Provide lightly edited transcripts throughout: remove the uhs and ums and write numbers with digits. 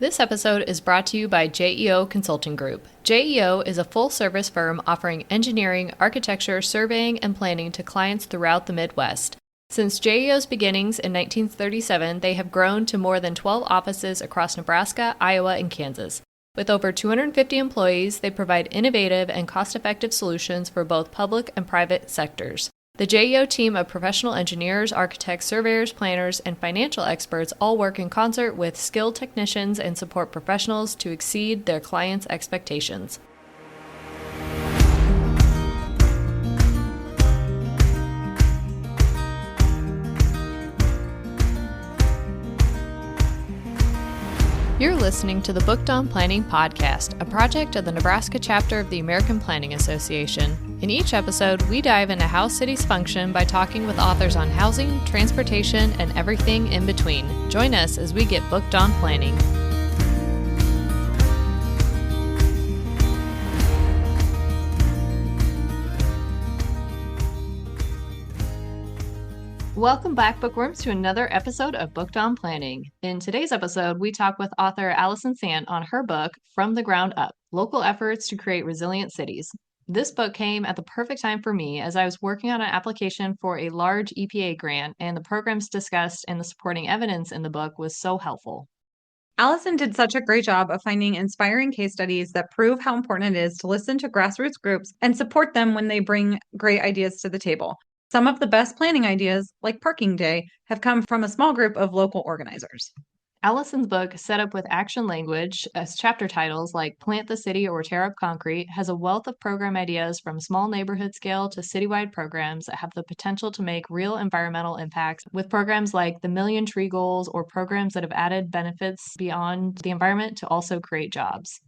This episode is brought to you by JEO Consulting Group. JEO is a full-service firm offering engineering, architecture, surveying, and planning to clients throughout the Midwest. Since JEO's beginnings in 1937, they have grown to more than 12 offices across Nebraska, Iowa, and Kansas. With over 250 employees, they provide innovative and cost-effective solutions for both public and private sectors. The JEO team of professional engineers, architects, surveyors, planners, and financial experts all work in concert with skilled technicians and support professionals to exceed their clients' expectations. You're listening to the Booked on Planning podcast, a project of the Nebraska chapter of the American Planning Association. In each episode, we dive into how cities function by talking with authors on housing, transportation, and everything in between. Join us as we get booked on planning. Welcome back, bookworms, to another episode of Booked on Planning. In today's episode, we talk with author Alison Sant on her book, From the Ground Up, Local Efforts to Create Resilient Cities. This book came at the perfect time for me as I was working on an application for a large EPA grant, and the programs discussed and the supporting evidence in the book was so helpful. Alison did such a great job of finding inspiring case studies that prove how important it is to listen to grassroots groups and support them when they bring great ideas to the table. Some of the best planning ideas, like Parking Day, have come from a small group of local organizers. Alison's book, set up with action language as chapter titles like Plant the City or Tear Up Concrete, has a wealth of program ideas from small neighborhood scale to citywide programs that have the potential to make real environmental impacts, with programs like the Million Tree Goals or programs that have added benefits beyond the environment to also create jobs.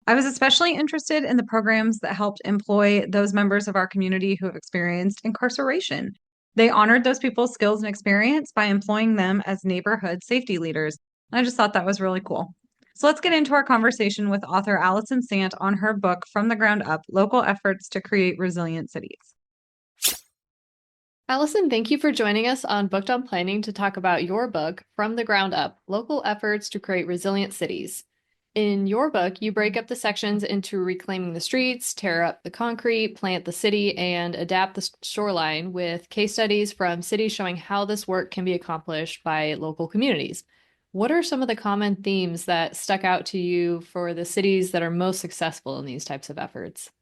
I was especially interested in the programs that helped employ those members of our community who have experienced incarceration. They honored those people's skills and experience by employing them as neighborhood safety leaders. And I just thought that was really cool. So let's get into our conversation with author Alison Sant on her book, From the Ground Up, Local Efforts to Create Resilient Cities. Alison, thank you for joining us on Booked on Planning to talk about your book, From the Ground Up, Local Efforts to Create Resilient Cities. In your book, you break up the sections into reclaiming the streets, tear up the concrete, plant the city, and adapt the shoreline with case studies from cities showing how this work can be accomplished by local communities. What are some of the common themes that stuck out to you for the cities that are most successful in these types of efforts?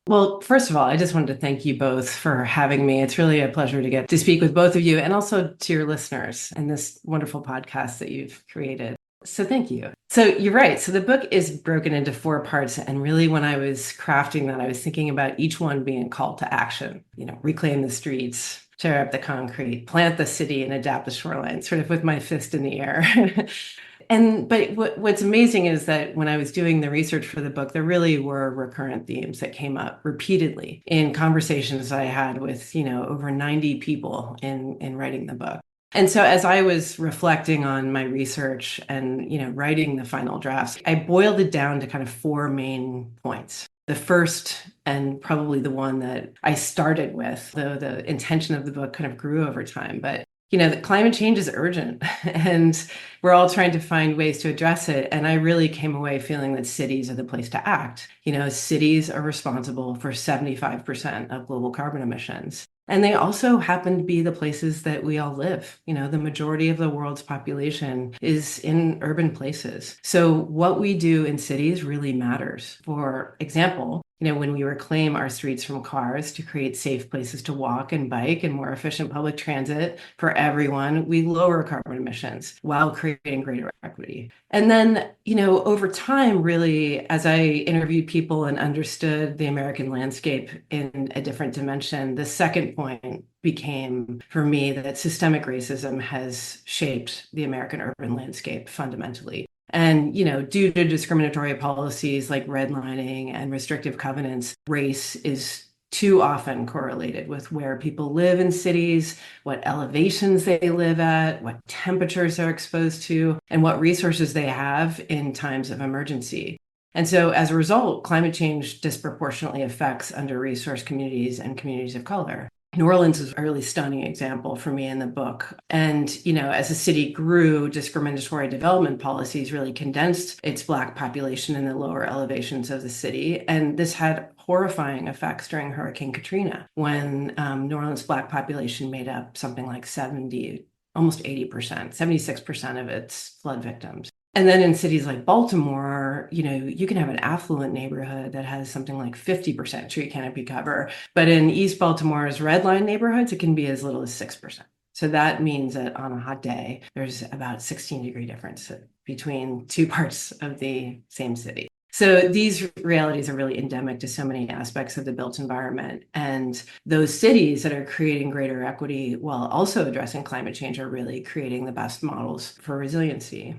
Well, first of all, I just wanted to thank you both for having me. It's really a pleasure to get to speak with both of you and also to your listeners in this wonderful podcast that you've created. So thank you. So you're right. So the book is broken into 4 parts. And really, when I was crafting that, I was thinking about each one being a call to action. Reclaim the streets, tear up the concrete, plant the city, and adapt the shoreline, sort of with my fist in the air. But what's amazing is that when I was doing the research for the book, there really were recurrent themes that came up repeatedly in conversations I had with, over 90 people in writing the book. And so as I was reflecting on my research and, writing the final drafts, I boiled it down to kind of 4 main points. The first, and probably the one that I started with, though the intention of the book kind of grew over time, but that climate change is urgent and we're all trying to find ways to address it. And I really came away feeling that cities are the place to act. Cities are responsible for 75% of global carbon emissions. And they also happen to be the places that we all live. The majority of the world's population is in urban places. So what we do in cities really matters. For example, when we reclaim our streets from cars to create safe places to walk and bike and more efficient public transit for everyone, we lower carbon emissions while creating greater equity. And then, over time, really, as I interviewed people and understood the American landscape in a different dimension, the second point became, for me, that systemic racism has shaped the American urban landscape fundamentally. And, due to discriminatory policies like redlining and restrictive covenants, race is too often correlated with where people live in cities, what elevations they live at, what temperatures they're exposed to, and what resources they have in times of emergency. And so as a result, climate change disproportionately affects under-resourced communities and communities of color. New Orleans is a really stunning example for me in the book. And, as the city grew, discriminatory development policies really condensed its Black population in the lower elevations of the city. And this had horrifying effects during Hurricane Katrina, when New Orleans Black population made up something like 70, almost 80%, 76% of its flood victims. And then in cities like Baltimore, you can have an affluent neighborhood that has something like 50% tree canopy cover. But in East Baltimore's red line neighborhoods, it can be as little as 6%. So that means that on a hot day, there's about 16-degree difference between two parts of the same city. So these realities are really endemic to so many aspects of the built environment. And those cities that are creating greater equity while also addressing climate change are really creating the best models for resiliency.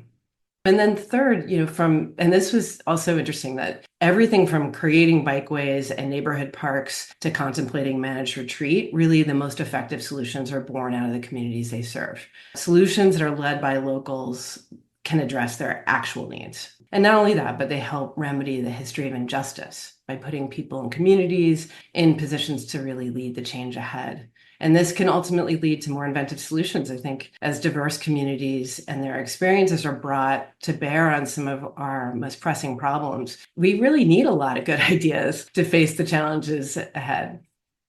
And then third, and this was also interesting, that everything from creating bikeways and neighborhood parks to contemplating managed retreat, really the most effective solutions are born out of the communities they serve. Solutions that are led by locals can address their actual needs. And not only that, but they help remedy the history of injustice by putting people and communities in positions to really lead the change ahead. And this can ultimately lead to more inventive solutions, I think, as diverse communities and their experiences are brought to bear on some of our most pressing problems. We really need a lot of good ideas to face the challenges ahead.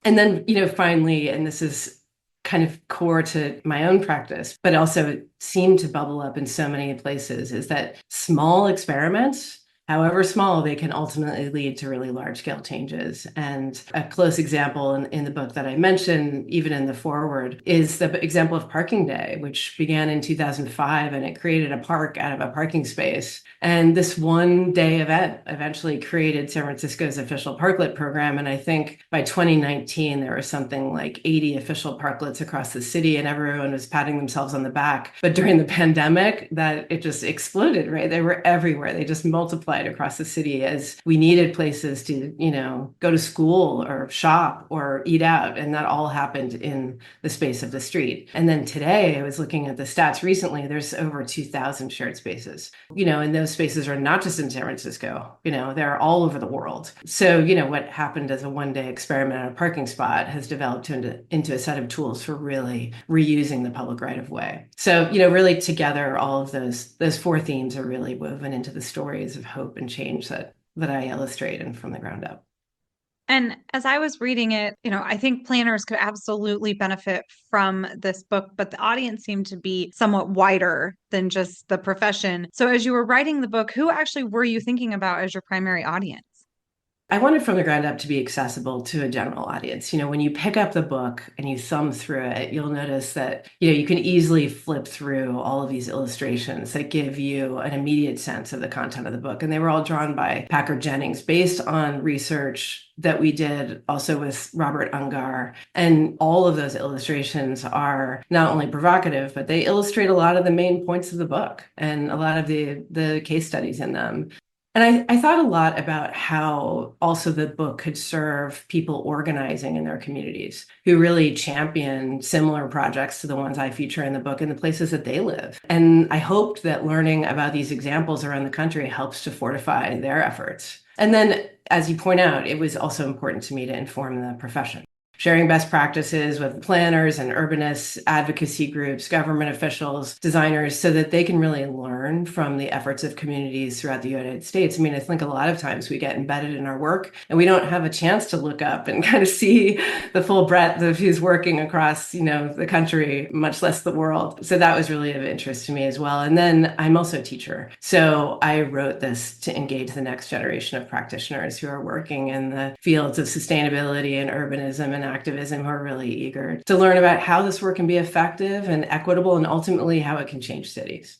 And then, finally, and this is kind of core to my own practice, but also seem to bubble up in so many places, is that small experiments, however small, they can ultimately lead to really large-scale changes. And a close example in the book that I mentioned, even in the foreword, is the example of Parking Day, which began in 2005, and it created a park out of a parking space. And this one-day event eventually created San Francisco's official parklet program. And I think by 2019, there were something like 80 official parklets across the city, and everyone was patting themselves on the back. But during the pandemic, it just exploded, right? They were everywhere. They just multiplied across the city as we needed places to, go to school or shop or eat out. And that all happened in the space of the street. And then today, I was looking at the stats recently, there's over 2,000 shared spaces, and those spaces are not just in San Francisco, they're all over the world. So, what happened as a one-day experiment at a parking spot has developed into a set of tools for really reusing the public right-of-way. So, really together, all of those four themes are really woven into the stories of hope and change that I illustrate and from the ground up. And as I was reading it, I think planners could absolutely benefit from this book, but the audience seemed to be somewhat wider than just the profession. So as you were writing the book, who actually were you thinking about as your primary audience? I wanted from the ground up to be accessible to a general audience. When you pick up the book and you thumb through it, you'll notice that, you can easily flip through all of these illustrations that give you an immediate sense of the content of the book. And they were all drawn by Packard Jennings based on research that we did also with Robert Ungar. And all of those illustrations are not only provocative, but they illustrate a lot of the main points of the book and a lot of the case studies in them. And I thought a lot about how also the book could serve people organizing in their communities who really champion similar projects to the ones I feature in the book in the places that they live. And I hoped that learning about these examples around the country helps to fortify their efforts. And then, as you point out, it was also important to me to inform the profession. Sharing best practices with planners and urbanists, advocacy groups, government officials, designers, so that they can really learn from the efforts of communities throughout the United States. I mean, I think a lot of times we get embedded in our work and we don't have a chance to look up and kind of see the full breadth of who's working across, the country, much less the world. So that was really of interest to me as well. And then I'm also a teacher. So I wrote this to engage the next generation of practitioners who are working in the fields of sustainability and urbanism and activism, who are really eager to learn about how this work can be effective and equitable, and ultimately how it can change cities.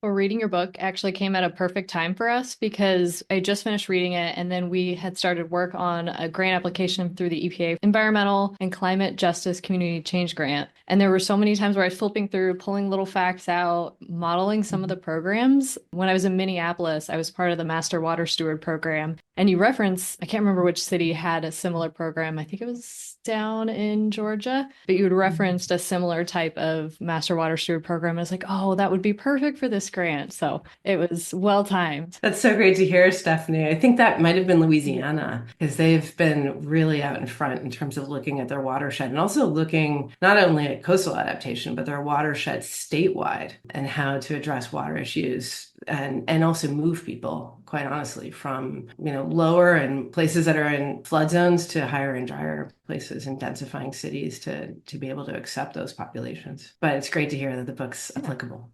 Well, reading your book actually came at a perfect time for us because I just finished reading it, and then we had started work on a grant application through the EPA Environmental and Climate Justice Community Change Grant. And there were so many times where I was flipping through, pulling little facts out, modeling some of the programs. When I was in Minneapolis, I was part of the Master Water Steward program. And you reference, I can't remember which city had a similar program. I think it was down in Georgia, but you had referenced a similar type of Master Water Steward program. I was like, oh, that would be perfect for this grant. So it was well timed. That's so great to hear, Stephanie. I think that might have been Louisiana because they've been really out in front in terms of looking at their watershed and also looking not only at coastal adaptation, but their watershed statewide and how to address water issues and also move people, quite honestly, from, lower and places that are in flood zones to higher and drier places and densifying cities to be able to accept those populations. But it's great to hear that the book's applicable.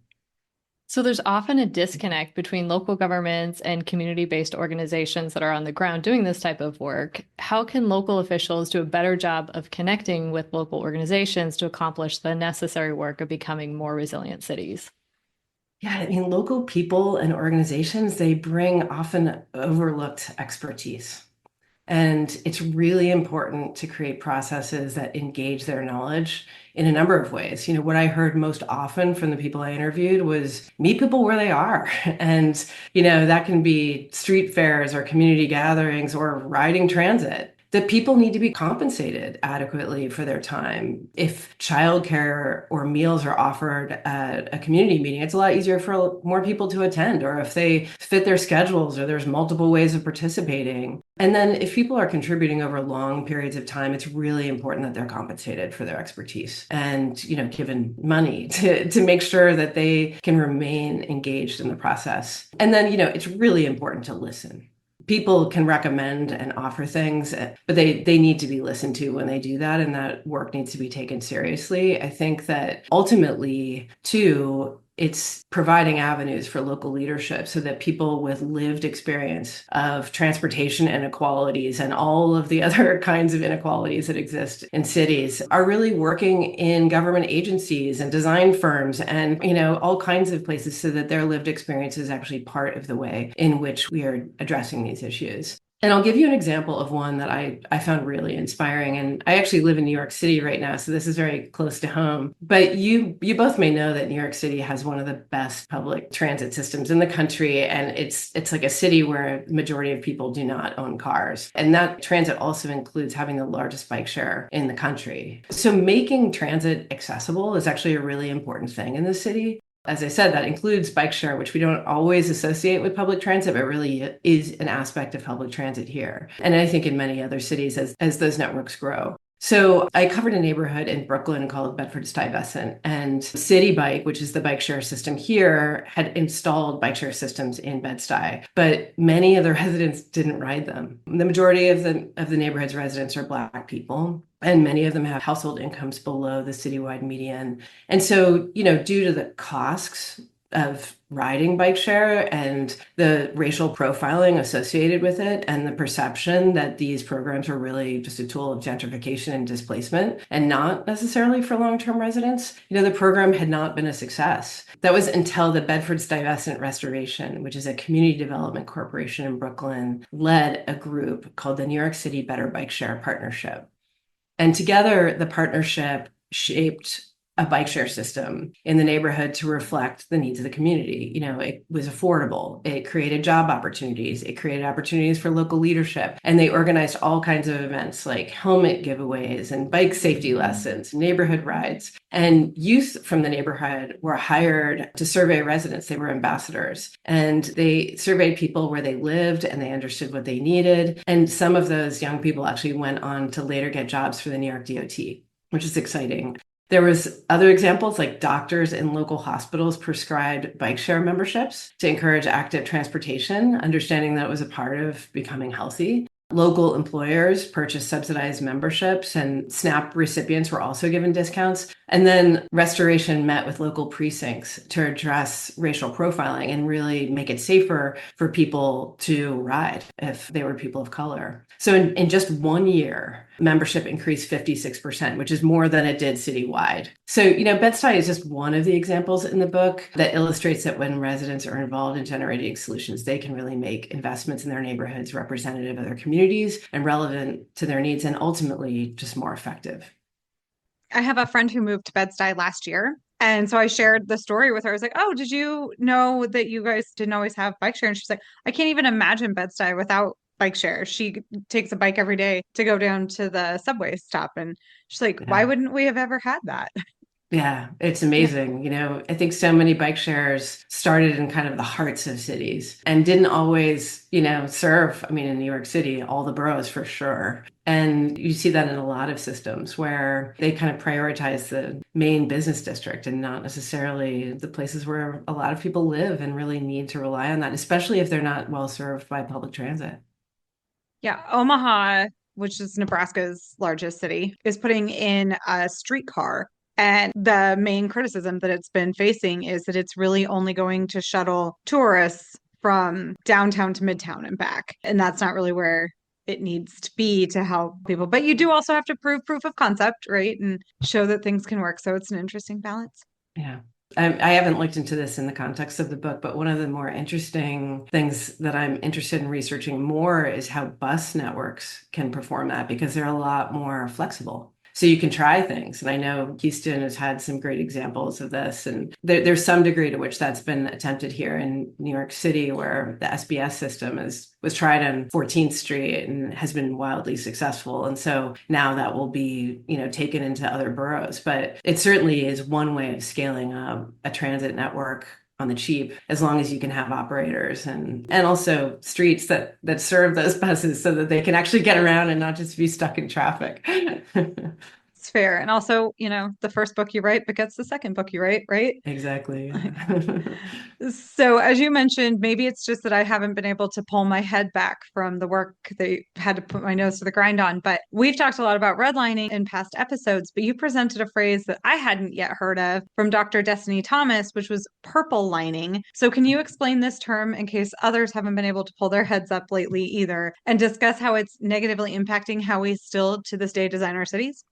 So there's often a disconnect between local governments and community-based organizations that are on the ground doing this type of work. How can local officials do a better job of connecting with local organizations to accomplish the necessary work of becoming more resilient cities? Yeah, local people and organizations, they bring often overlooked expertise. And it's really important to create processes that engage their knowledge in a number of ways. What I heard most often from the people I interviewed was meet people where they are. And, that can be street fairs or community gatherings or riding transit. That people need to be compensated adequately for their time. If childcare or meals are offered at a community meeting, it's a lot easier for more people to attend, or if they fit their schedules or there's multiple ways of participating. And then if people are contributing over long periods of time, it's really important that they're compensated for their expertise and, given money to make sure that they can remain engaged in the process. And then, it's really important to listen. People can recommend and offer things, but they need to be listened to when they do that, and that work needs to be taken seriously. I think that ultimately, too, it's providing avenues for local leadership so that people with lived experience of transportation inequalities and all of the other kinds of inequalities that exist in cities are really working in government agencies and design firms and, all kinds of places so that their lived experience is actually part of the way in which we are addressing these issues. And I'll give you an example of one that I found really inspiring. And I actually live in New York City right now, so this is very close to home. But you both may know that New York City has one of the best public transit systems in the country. And it's like a city where a majority of people do not own cars. And that transit also includes having the largest bike share in the country. So making transit accessible is actually a really important thing in the city. As I said, that includes bike share, which we don't always associate with public transit, but really is an aspect of public transit here. And I think in many other cities as those networks grow. So I covered a neighborhood in Brooklyn called Bedford-Stuyvesant, and City Bike, which is the bike share system here, had installed bike share systems in Bed-Stuy, but many of the residents didn't ride them. The majority of the neighborhood's residents are Black people, and many of them have household incomes below the citywide median. And so, due to the costs of riding bike share and the racial profiling associated with it and the perception that these programs were really just a tool of gentrification and displacement and not necessarily for long-term residents, the program had not been a success. That was until the Bedford-Stuyvesant Restoration, which is a community development corporation in Brooklyn, led a group called the New York City Better Bike Share Partnership. And together, the partnership shaped a bike share system in the neighborhood to reflect the needs of the community. It was affordable. It created job opportunities. It created opportunities for local leadership. And they organized all kinds of events like helmet giveaways and bike safety lessons, neighborhood rides. And youth from the neighborhood were hired to survey residents. They were ambassadors. And they surveyed people where they lived and they understood what they needed. And some of those young people actually went on to later get jobs for the New York DOT, which is exciting. There was other examples like doctors in local hospitals prescribed bike share memberships to encourage active transportation, understanding that it was a part of becoming healthy. Local employers purchased subsidized memberships and SNAP recipients were also given discounts. And then Restoration met with local precincts to address racial profiling and really make it safer for people to ride if they were people of color. So in just 1 year, membership increased 56%, which is more than it did citywide. So, Bed-Stuy is just one of the examples in the book that illustrates that when residents are involved in generating solutions, they can really make investments in their neighborhoods representative of their communities and relevant to their needs and ultimately just more effective. I have a friend who moved to Bed-Stuy last year. And so I shared the story with her. I was like, oh, did you know that you guys didn't always have bike share? And she's like, I can't even imagine Bed-Stuy without bike share. She takes a bike every day to go down to the subway stop. And she's like, why wouldn't we have ever had that? Yeah, it's Yeah. amazing. I think so many bike shares started in kind of the hearts of cities and didn't always, serve, I mean, in New York City, all the boroughs for sure. And you see that in a lot of systems where they kind of prioritize the main business district and not necessarily the places where a lot of people live and really need to rely on that, especially if they're not well served by public transit. Yeah, Omaha, which is Nebraska's largest city, is putting in a streetcar. And the main criticism that it's been facing is that it's really only going to shuttle tourists from downtown to midtown and back. And that's not really where it needs to be to help people. But you do also have to prove proof of concept, right? And show that things can work. So it's an interesting balance. Yeah. I haven't looked into this in the context of the book, but one of the more interesting things that I'm interested in researching more is how bus networks can perform that because they're a lot more flexible. So you can try things. And I know Houston has had some great examples of this. And there's some degree to which that's been attempted here in New York City, where the SBS system was tried on 14th Street and has been wildly successful. And so now that will be, taken into other boroughs. But it certainly is one way of scaling up a transit network on the cheap, as long as you can have operators and also streets that serve those buses so that they can actually get around and not just be stuck in traffic. It's fair. And also, the first book you write begets the second book you write, right? Exactly. Yeah. So, as you mentioned, maybe it's just that I haven't been able to pull my head back from the work they had to put my nose to the grind on. But we've talked a lot about redlining in past episodes, but you presented a phrase that I hadn't yet heard of from Dr. Destiny Thomas, which was purple lining. So, can you explain this term in case others haven't been able to pull their heads up lately either, and discuss how it's negatively impacting how we still to this day design our cities?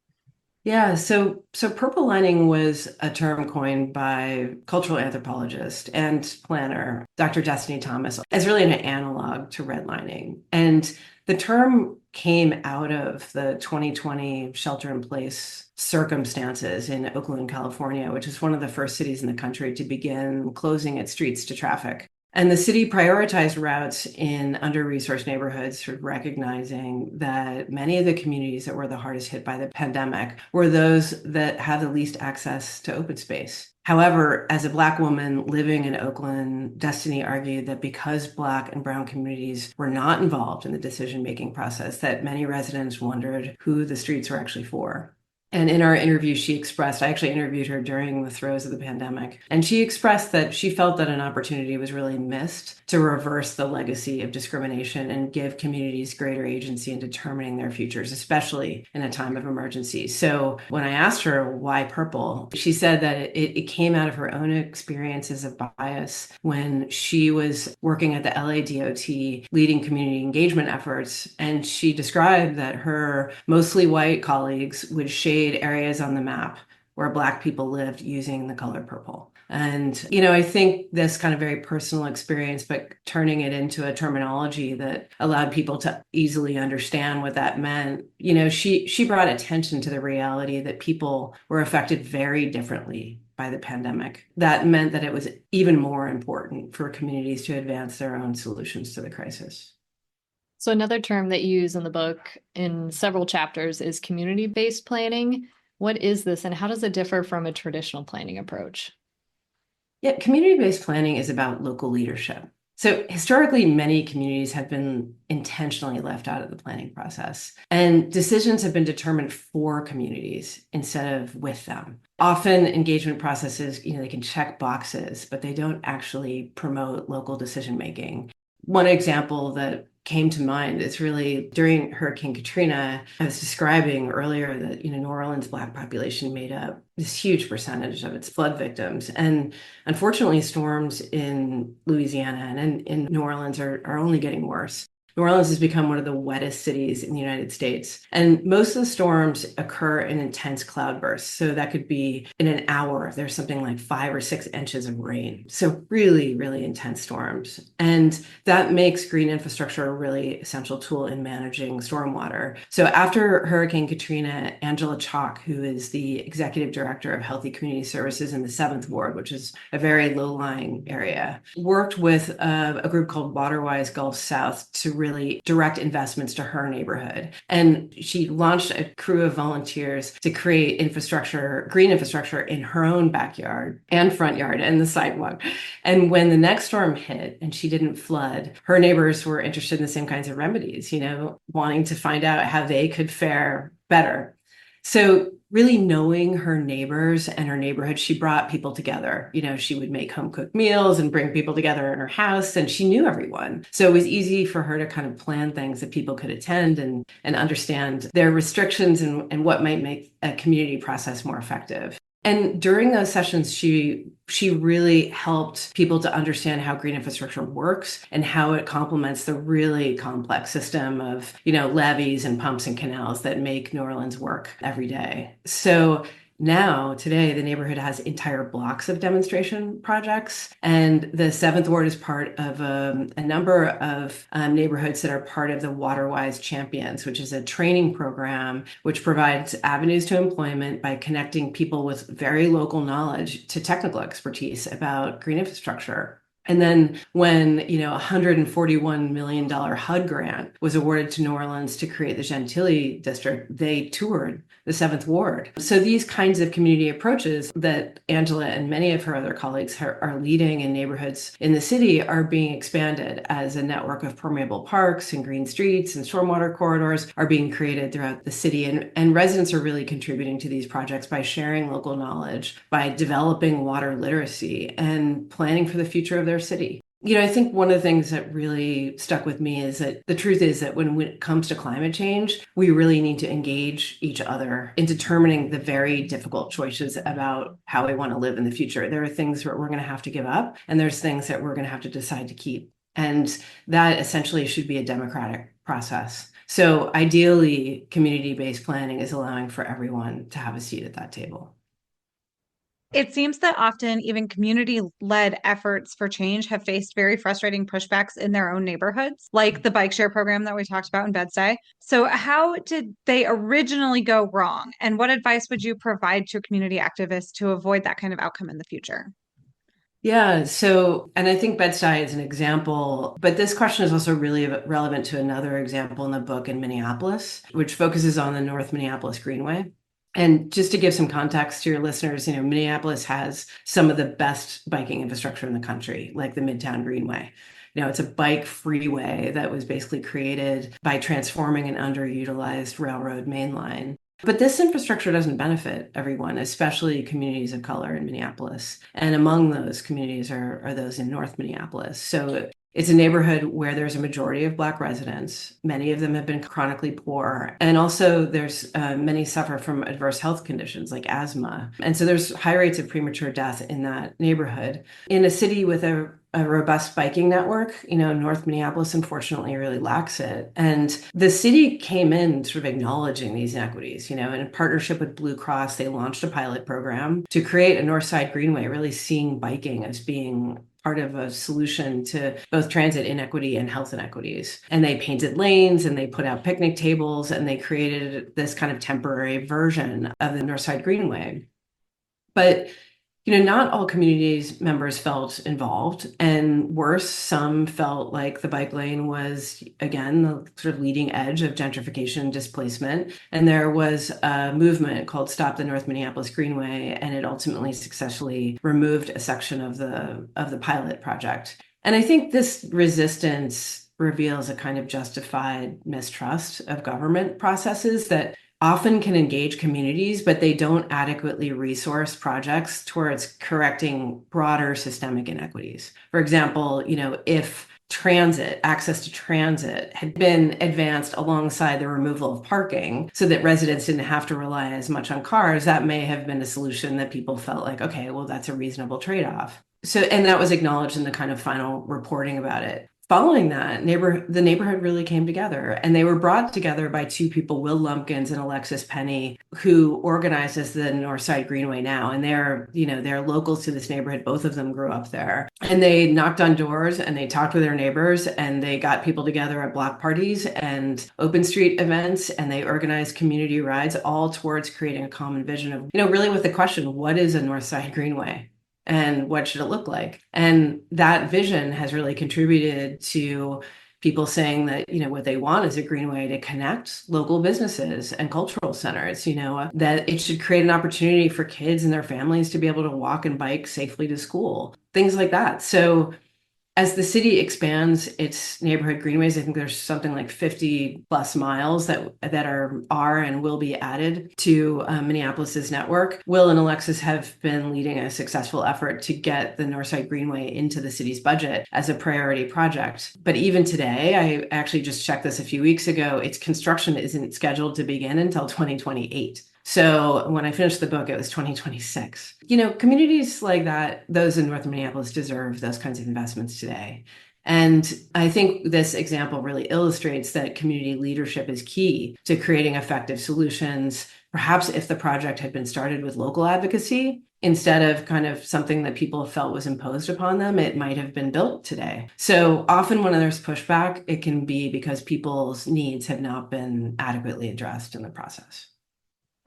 Yeah, so purple lining was a term coined by cultural anthropologist and planner Dr. Destiny Thomas as really an analog to redlining. And the term came out of the 2020 shelter in place circumstances in Oakland, California, which is one of the first cities in the country to begin closing its streets to traffic. And the city prioritized routes in under-resourced neighborhoods, sort of recognizing that many of the communities that were the hardest hit by the pandemic were those that had the least access to open space. However, as a Black woman living in Oakland, Destiny argued that because Black and Brown communities were not involved in the decision-making process, that many residents wondered who the streets were actually for. And in our interview, she expressed, I actually interviewed her during the throes of the pandemic, and she expressed that she felt that an opportunity was really missed to reverse the legacy of discrimination and give communities greater agency in determining their futures, especially in a time of emergency. So when I asked her why purple, she said that it came out of her own experiences of bias when she was working at the LADOT leading community engagement efforts. And she described that her mostly white colleagues would shade areas on the map where Black people lived using the color purple. And, I think this kind of very personal experience, but turning it into a terminology that allowed people to easily understand what that meant, she brought attention to the reality that people were affected very differently by the pandemic. That meant that it was even more important for communities to advance their own solutions to the crisis. So another term that you use in the book in several chapters is community-based planning. What is this and how does it differ from a traditional planning approach? Yeah, community-based planning is about local leadership. So historically, many communities have been intentionally left out of the planning process, and decisions have been determined for communities instead of with them. Often engagement processes, they can check boxes, but they don't actually promote local decision making. One example that came to mind is really during Hurricane Katrina. I was describing earlier that, New Orleans Black population made up this huge percentage of its flood victims. And unfortunately, storms in Louisiana and in New Orleans are only getting worse. New Orleans has become one of the wettest cities in the United States. And most of the storms occur in intense cloudbursts. So that could be in an hour, there's something like 5 or 6 inches of rain. So really, really intense storms. And that makes green infrastructure a really essential tool in managing stormwater. So after Hurricane Katrina, Angela Chalk, who is the executive director of Healthy Community Services in the 7th Ward, which is a very low-lying area, worked with a group called Waterwise Gulf South to really direct investments to her neighborhood. And she launched a crew of volunteers to create infrastructure, green infrastructure in her own backyard and front yard and the sidewalk. And when the next storm hit and she didn't flood, her neighbors were interested in the same kinds of remedies, wanting to find out how they could fare better. So really knowing her neighbors and her neighborhood, she brought people together. She would make home cooked meals and bring people together in her house, and she knew everyone. So it was easy for her to kind of plan things that people could attend and understand their restrictions and what might make a community process more effective. And during those sessions, she really helped people to understand how green infrastructure works and how it complements the really complex system of, levees and pumps and canals that make New Orleans work every day. So now, today, the neighborhood has entire blocks of demonstration projects, and the 7th Ward is part of a number of neighborhoods that are part of the WaterWise Champions, which is a training program which provides avenues to employment by connecting people with very local knowledge to technical expertise about green infrastructure. And then when, $141 million HUD grant was awarded to New Orleans to create the Gentilly district, they toured the 7th Ward. So these kinds of community approaches that Angela and many of her other colleagues are leading in neighborhoods in the city are being expanded as a network of permeable parks and green streets and stormwater corridors are being created throughout the city. And residents are really contributing to these projects by sharing local knowledge, by developing water literacy and planning for the future of their city. I think one of the things that really stuck with me is that the truth is that when it comes to climate change, we really need to engage each other in determining the very difficult choices about how we want to live in the future. There are things that we're going to have to give up, and there's things that we're going to have to decide to keep. And that essentially should be a democratic process. So ideally, community-based planning is allowing for everyone to have a seat at that table. It seems that often even community-led efforts for change have faced very frustrating pushbacks in their own neighborhoods, like the bike share program that we talked about in Bed-Stuy. So how did they originally go wrong? And what advice would you provide to community activists to avoid that kind of outcome in the future? Yeah. And I think Bed-Stuy is an example, but this question is also really relevant to another example in the book in Minneapolis, which focuses on the North Minneapolis Greenway. And just to give some context to your listeners, Minneapolis has some of the best biking infrastructure in the country, like the Midtown Greenway. It's a bike freeway that was basically created by transforming an underutilized railroad main line. But this infrastructure doesn't benefit everyone, especially communities of color in Minneapolis. And among those communities are those in North Minneapolis. So it's a neighborhood where there's a majority of Black residents. Many of them have been chronically poor. And also there's many suffer from adverse health conditions like asthma. And so there's high rates of premature death in that neighborhood. In a city with a robust biking network, North Minneapolis unfortunately really lacks it. And the city came in sort of acknowledging these inequities, in a partnership with Blue Cross, they launched a pilot program to create a North Side Greenway, really seeing biking as being part of a solution to both transit inequity and health inequities. And they painted lanes and they put out picnic tables and they created this kind of temporary version of the Northside Greenway. But not all communities members felt involved, and worse, some felt like the bike lane was, again, the sort of leading edge of gentrification and displacement. And there was a movement called Stop the North Minneapolis Greenway, and it ultimately successfully removed a section of the pilot project. And I think this resistance reveals a kind of justified mistrust of government processes that often can engage communities, but they don't adequately resource projects towards correcting broader systemic inequities. For example, if access to transit had been advanced alongside the removal of parking so that residents didn't have to rely as much on cars, that may have been a solution that people felt like, okay, well, that's a reasonable trade-off. And that was acknowledged in the kind of final reporting about it. Following that, the neighborhood really came together, and they were brought together by two people, Will Lumpkins and Alexis Penny, who organized as the Northside Greenway now. And they're locals to this neighborhood. Both of them grew up there. And they knocked on doors and they talked with their neighbors, and they got people together at block parties and open street events, and they organized community rides, all towards creating a common vision of, really with the question, what is a Northside Greenway? And what should it look like? And that vision has really contributed to people saying that, what they want is a greenway to connect local businesses and cultural centers, that it should create an opportunity for kids and their families to be able to walk and bike safely to school, things like that. So as the city expands its neighborhood greenways, I think there's something like 50 plus miles that are and will be added to Minneapolis's network. Will and Alexis have been leading a successful effort to get the Northside Greenway into the city's budget as a priority project. But even today, I actually just checked this a few weeks ago, its construction isn't scheduled to begin until 2028. So when I finished the book, it was 2026. Communities like that, those in North Minneapolis, deserve those kinds of investments today. And I think this example really illustrates that community leadership is key to creating effective solutions. Perhaps if the project had been started with local advocacy, instead of kind of something that people felt was imposed upon them, it might have been built today. So often when there's pushback, it can be because people's needs have not been adequately addressed in the process.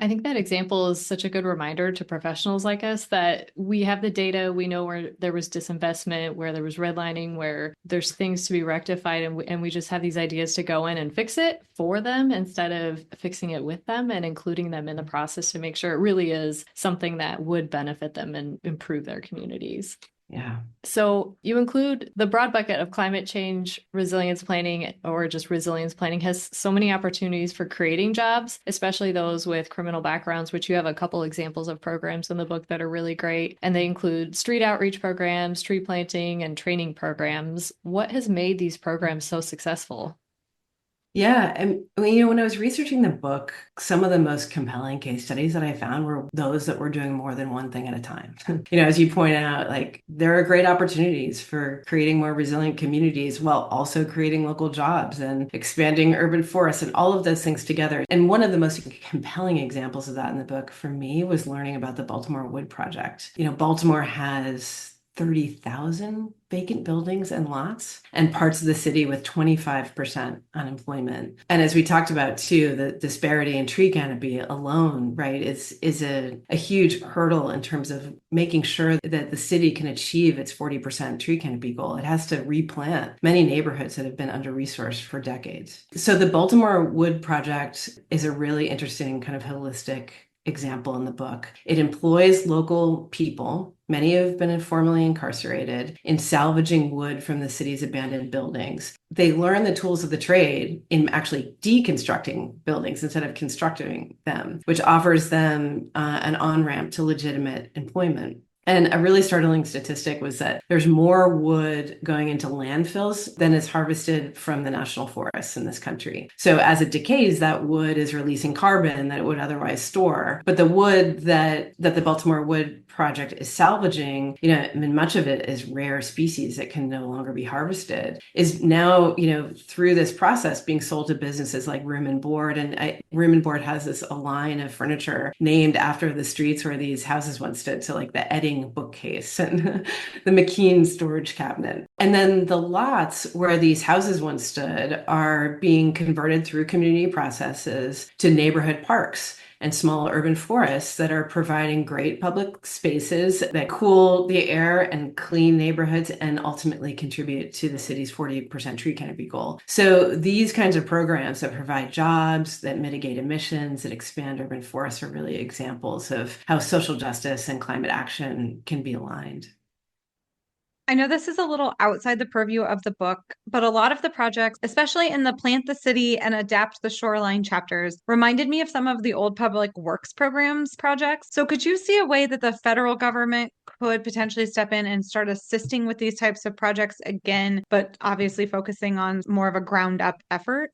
I think that example is such a good reminder to professionals like us that we have the data, we know where there was disinvestment, where there was redlining, where there's things to be rectified, and we just have these ideas to go in and fix it for them instead of fixing it with them and including them in the process to make sure it really is something that would benefit them and improve their communities. Yeah. So you include the broad bucket of climate change, resilience planning, or just resilience planning has so many opportunities for creating jobs, especially those with criminal backgrounds, which you have a couple examples of programs in the book that are really great. And they include street outreach programs, tree planting, and training programs. What has made these programs so successful? Yeah. And when I was researching the book, some of the most compelling case studies that I found were those that were doing more than one thing at a time. As you point out, like there are great opportunities for creating more resilient communities while also creating local jobs and expanding urban forests and all of those things together. And one of the most compelling examples of that in the book for me was learning about the Baltimore Wood Project. Baltimore has 30,000 vacant buildings and lots, and parts of the city with 25% unemployment. And as we talked about too, the disparity in tree canopy alone, right, is a huge hurdle in terms of making sure that the city can achieve its 40% tree canopy goal. It has to replant many neighborhoods that have been under-resourced for decades. So the Baltimore Wood Project is a really interesting kind of holistic example in the book. It employs local people, many have been informally incarcerated, in salvaging wood from the city's abandoned buildings. They learn the tools of the trade in actually deconstructing buildings instead of constructing them, which offers them an on-ramp to legitimate employment. And a really startling statistic was that there's more wood going into landfills than is harvested from the national forests in this country. So as it decays, that wood is releasing carbon that it would otherwise store. But the wood that the Baltimore Wood Project is salvaging, much of it is rare species that can no longer be harvested, is now, through this process being sold to businesses like Room and Board. And Room and Board has a line of furniture named after the streets where these houses once stood. So like the Edding bookcase and the McKean storage cabinet. And then the lots where these houses once stood are being converted through community processes to neighborhood parks and small urban forests that are providing great public spaces that cool the air and clean neighborhoods and ultimately contribute to the city's 40% tree canopy goal. So these kinds of programs that provide jobs, that mitigate emissions, that expand urban forests are really examples of how social justice and climate action can be aligned. I know this is a little outside the purview of the book, but a lot of the projects, especially in the Plant the City and Adapt the Shoreline chapters, reminded me of some of the old public works programs projects. So could you see a way that the federal government could potentially step in and start assisting with these types of projects again, but obviously focusing on more of a ground up effort?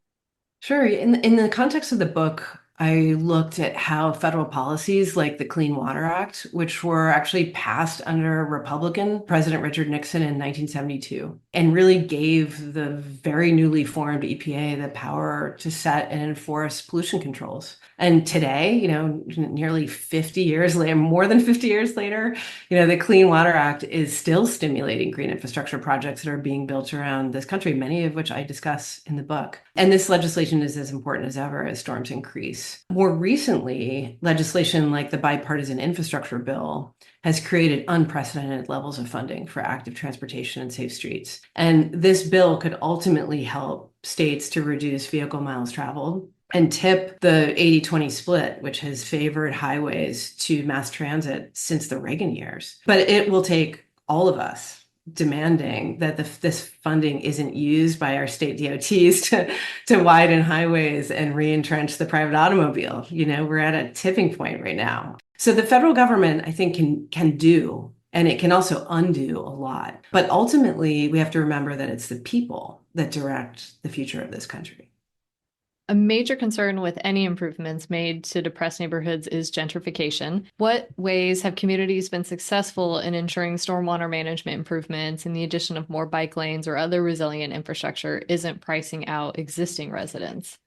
Sure. In the context of the book, I looked at how federal policies like the Clean Water Act, which were actually passed under Republican President Richard Nixon in 1972, and really gave the very newly formed EPA the power to set and enforce pollution controls. And today, nearly 50 years later, more than 50 years later, the Clean Water Act is still stimulating green infrastructure projects that are being built around this country, many of which I discuss in the book. And this legislation is as important as ever as storms increase. streets. More recently, legislation like the bipartisan infrastructure bill has created unprecedented levels of funding for active transportation and safe streets. And this bill could ultimately help states to reduce vehicle miles traveled and tip the 80-20 split, which has favored highways to mass transit since the Reagan years. But it will take all of us demanding that this funding isn't used by our state DOTs to widen highways and re-entrench the private automobile. We're at a tipping point right now. So the federal government, I think, can do, and it can also undo a lot. But ultimately, we have to remember that it's the people that direct the future of this country. A major concern with any improvements made to depressed neighborhoods is gentrification. What ways have communities been successful in ensuring stormwater management improvements and the addition of more bike lanes or other resilient infrastructure isn't pricing out existing residents?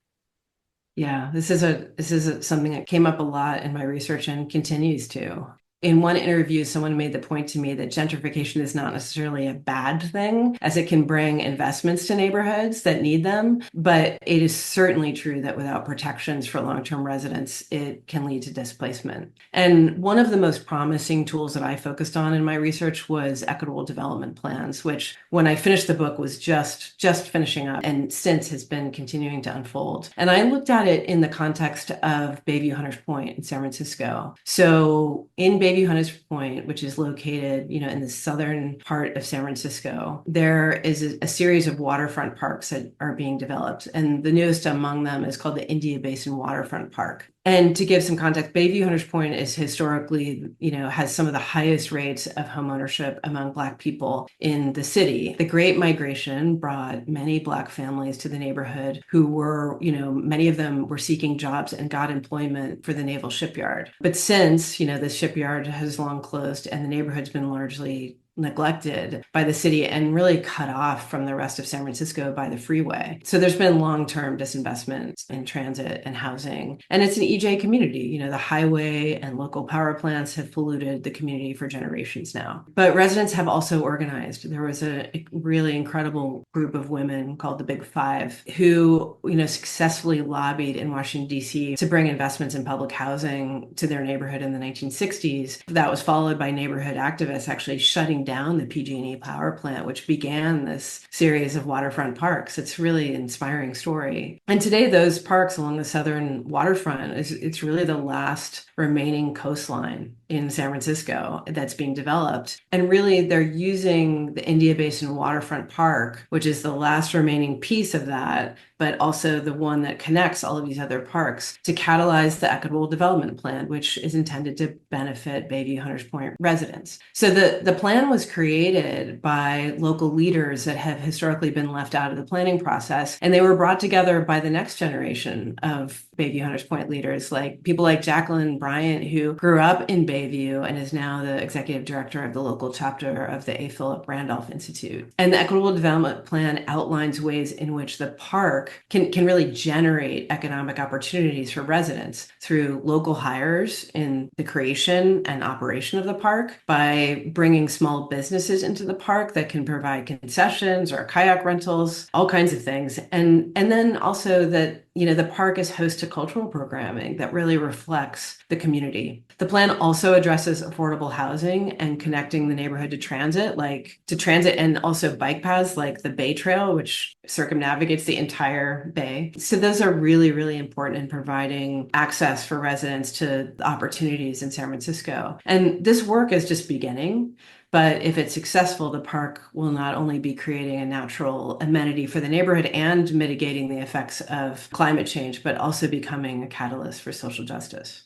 Yeah, this is something that came up a lot in my research and continues to. In one interview, someone made the point to me that gentrification is not necessarily a bad thing, as it can bring investments to neighborhoods that need them. But it is certainly true that without protections for long-term residents, it can lead to displacement. And one of the most promising tools that I focused on in my research was equitable development plans, which when I finished the book was just finishing up and since has been continuing to unfold. And I looked at it in the context of Bayview Hunters Point in San Francisco. So in Bayview Hunters Point, which is located, in the southern part of San Francisco, there is a series of waterfront parks that are being developed. And the newest among them is called the India Basin Waterfront Park. And to give some context, Bayview Hunters Point is historically, has some of the highest rates of homeownership among Black people in the city. The Great Migration brought many Black families to the neighborhood who were, many of them were seeking jobs and got employment for the naval shipyard. But since, the shipyard has long closed and the neighborhood's been largely neglected by the city and really cut off from the rest of San Francisco by the freeway. So there's been long-term disinvestment in transit and housing. And it's an EJ community. The highway and local power plants have polluted the community for generations now. But residents have also organized. There was a really incredible group of women called the Big Five who, successfully lobbied in Washington, D.C. to bring investments in public housing to their neighborhood in the 1960s. That was followed by neighborhood activists actually shutting down the PG&E power plant, which began this series of waterfront parks. It's really an inspiring story. And today, those parks along the southern waterfront, it's really the last remaining coastline in San Francisco that's being developed. And really, they're using the India Basin Waterfront Park, which is the last remaining piece of that, but also the one that connects all of these other parks to catalyze the equitable development plan, which is intended to benefit Bayview Hunters Point residents. So the plan was created by local leaders that have historically been left out of the planning process, and they were brought together by the next generation of Bayview Hunters Point leaders, like people like Jacqueline Bryant, who grew up in Bayview and is now the executive director of the local chapter of the A. Philip Randolph Institute. And the Equitable Development Plan outlines ways in which the park can really generate economic opportunities for residents through local hires in the creation and operation of the park, by bringing small businesses into the park that can provide concessions or kayak rentals, all kinds of things. And then also that the park is host to cultural programming that really reflects the community. The plan also addresses affordable housing and connecting the neighborhood to transit and also bike paths like the Bay Trail, which circumnavigates the entire bay. So those are really, really important in providing access for residents to the opportunities in San Francisco. And this work is just beginning. But if it's successful, the park will not only be creating a natural amenity for the neighborhood and mitigating the effects of climate change, but also becoming a catalyst for social justice.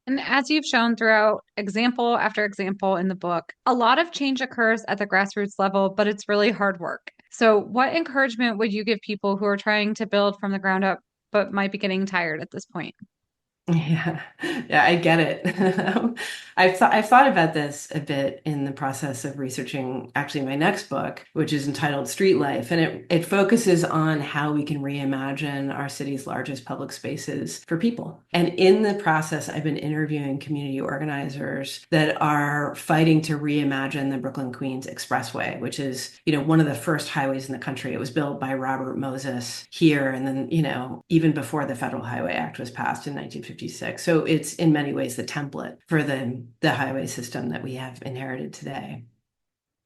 And as you've shown throughout example after example in the book, a lot of change occurs at the grassroots level, but it's really hard work. So what encouragement would you give people who are trying to build from the ground up, but might be getting tired at this point? Yeah, yeah, I get it. I've thought about this a bit in the process of researching actually my next book, which is entitled Street Life, and it focuses on how we can reimagine our city's largest public spaces for people. And in the process, I've been interviewing community organizers that are fighting to reimagine the Brooklyn Queens Expressway, which is, one of the first highways in the country. It was built by Robert Moses here, and then, even before the Federal Highway Act was passed in 1950. So it's in many ways the template for the highway system that we have inherited today.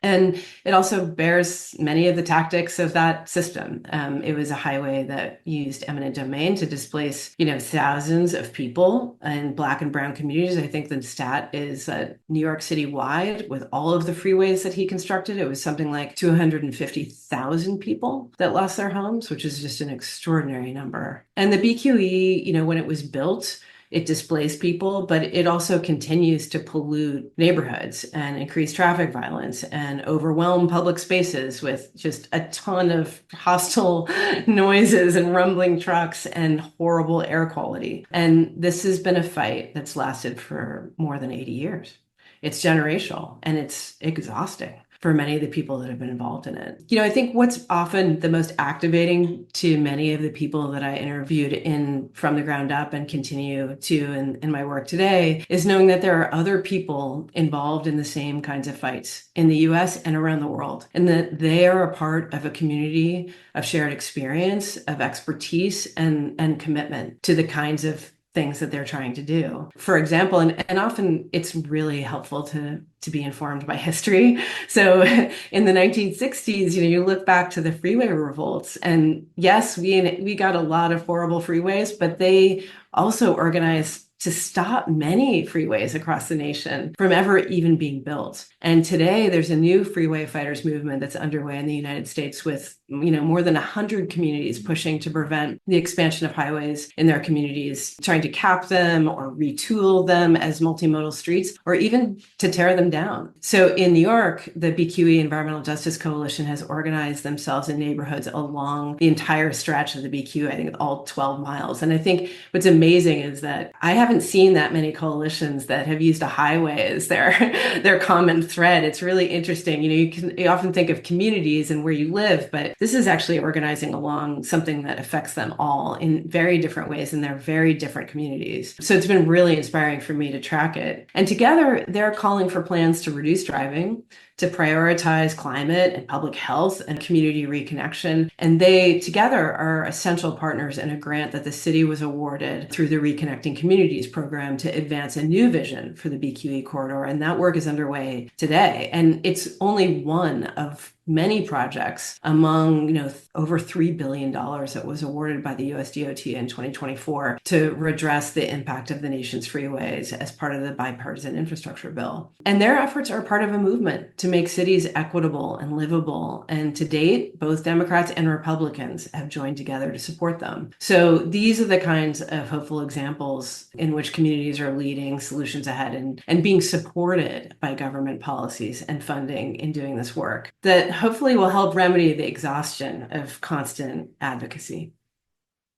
And it also bears many of the tactics of that system. It was a highway that used eminent domain to displace, thousands of people in Black and brown communities. I think the stat is New York City wide, with all of the freeways that he constructed, it was something like 250,000 people that lost their homes, which is just an extraordinary number. And the BQE, when it was built, it displaced people, but it also continues to pollute neighborhoods and increase traffic violence and overwhelm public spaces with just a ton of hostile noises and rumbling trucks and horrible air quality. And this has been a fight that's lasted for more than 80 years. It's generational and it's exhausting for many of the people that have been involved in it. I think what's often the most activating to many of the people that I interviewed in from the ground up and continue to in my work today is knowing that there are other people involved in the same kinds of fights in the US and around the world, and that they are a part of a community of shared experience, of expertise, and commitment to the kinds of things that they're trying to do. For example, and often it's really helpful to be informed by history. So in the 1960s, you look back to the freeway revolts, and yes, we got a lot of horrible freeways, but they also organized to stop many freeways across the nation from ever even being built. And today there's a new freeway fighters movement that's underway in the United States with, more than 100 communities pushing to prevent the expansion of highways in their communities, trying to cap them or retool them as multimodal streets, or even to tear them down. So in New York, the BQE Environmental Justice Coalition has organized themselves in neighborhoods along the entire stretch of the BQE, I think all 12 miles. And I think what's amazing is that I haven't seen that many coalitions that have used a highway as their common thread. It's really interesting. You often think of communities and where you live, but this is actually organizing along something that affects them all in very different ways in their very different communities. So it's been really inspiring for me to track it. And together, they're calling for plans to reduce driving, to prioritize climate and public health and community reconnection. And they together are essential partners in a grant that the city was awarded through the Reconnecting Communities program to advance a new vision for the BQE corridor. And that work is underway today. And it's only one of many projects among, over $3 billion that was awarded by the US DOT in 2024 to redress the impact of the nation's freeways as part of the bipartisan infrastructure bill. And their efforts are part of a movement to make cities equitable and livable. And to date, both Democrats and Republicans have joined together to support them. So these are the kinds of hopeful examples in which communities are leading solutions ahead and being supported by government policies and funding in doing this work that hopefully will help remedy the exhaustion of constant advocacy.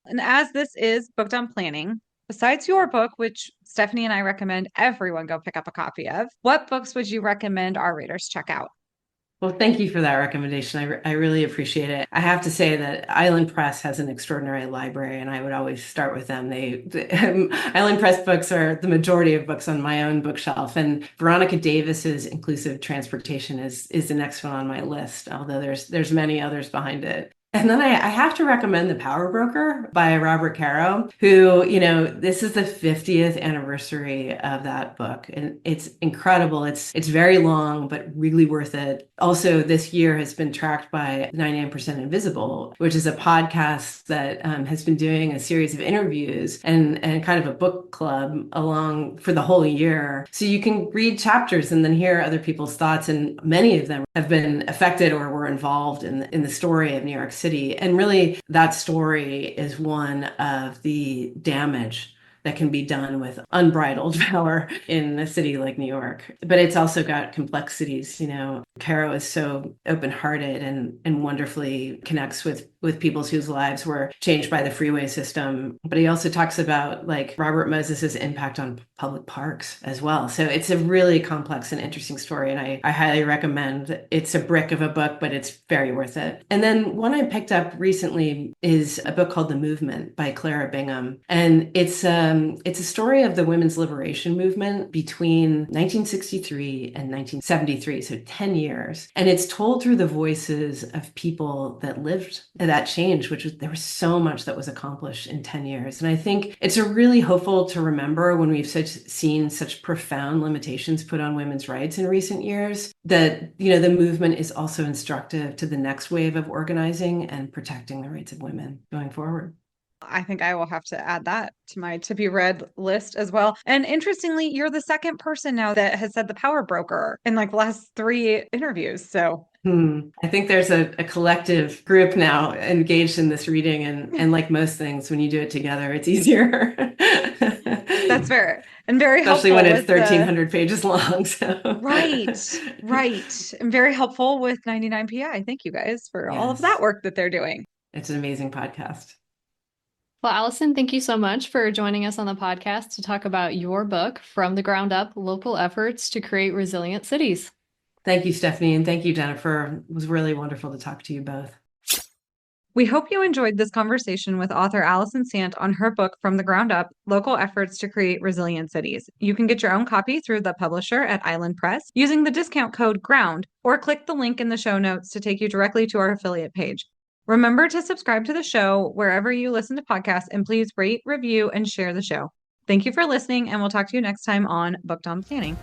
And as this is Booked on Planning, besides your book, which Stephanie and I recommend everyone go pick up a copy of, what books would you recommend our readers check out? Well, thank you for that recommendation. I really appreciate it. I have to say that Island Press has an extraordinary library, and I would always start with them. Island Press books are the majority of books on my own bookshelf, and Veronica Davis's Inclusive Transportation is the next one on my list, although there's many others behind it. And then I have to recommend The Power Broker by Robert Caro, who, this is the 50th anniversary of that book. And it's incredible. It's very long, but really worth it. Also, this year has been tracked by 99% Invisible, which is a podcast that has been doing a series of interviews and kind of a book club along for the whole year. So you can read chapters and then hear other people's thoughts. And many of them have been affected or were involved in the story of New York City. And really, that story is one of the damage that can be done with unbridled power in a city like New York. But it's also got complexities. Caro is so open-hearted and wonderfully connects with with people whose lives were changed by the freeway system. But he also talks about like Robert Moses's impact on public parks as well. So it's a really complex and interesting story. And I highly recommend. It's a brick of a book, but it's very worth it. And then one I picked up recently is a book called The Movement by Clara Bingham. And it's a story of the women's liberation movement between 1963 and 1973, so 10 years. And it's told through the voices of people that lived that change, there was so much that was accomplished in 10 years. And I think it's a really hopeful to remember when we've seen such profound limitations put on women's rights in recent years, that, the movement is also instructive to the next wave of organizing and protecting the rights of women going forward. I think I will have to add that to my to be read list as well. And interestingly, you're the second person now that has said the power broker in like the last 3 interviews. So I think there's a collective group now engaged in this reading, and like most things, when you do it together, it's easier. That's fair. And very especially helpful when it's 1,300 pages long. So. Right. And very helpful with 99PI. Thank you guys for all of that work that they're doing. It's an amazing podcast. Well, Alison, thank you so much for joining us on the podcast to talk about your book, From the Ground Up, Local Efforts to Create Resilient Cities. Thank you, Stephanie, and thank you, Jennifer. It was really wonderful to talk to you both. We hope you enjoyed this conversation with author Alison Sant on her book, From the Ground Up, Local Efforts to Create Resilient Cities. You can get your own copy through the publisher at Island Press using the discount code GROUND, or click the link in the show notes to take you directly to our affiliate page. Remember to subscribe to the show wherever you listen to podcasts, and please rate, review, and share the show. Thank you for listening, and we'll talk to you next time on Booked on Planning.